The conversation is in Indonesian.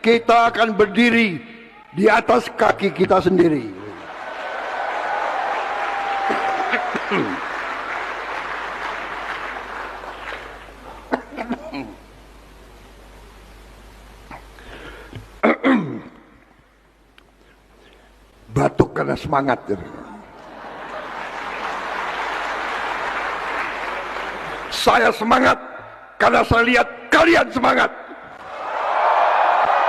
kita akan berdiri di atas kaki kita sendiri. Batuk karena semangat. Saya semangat karena saya lihat kalian semangat.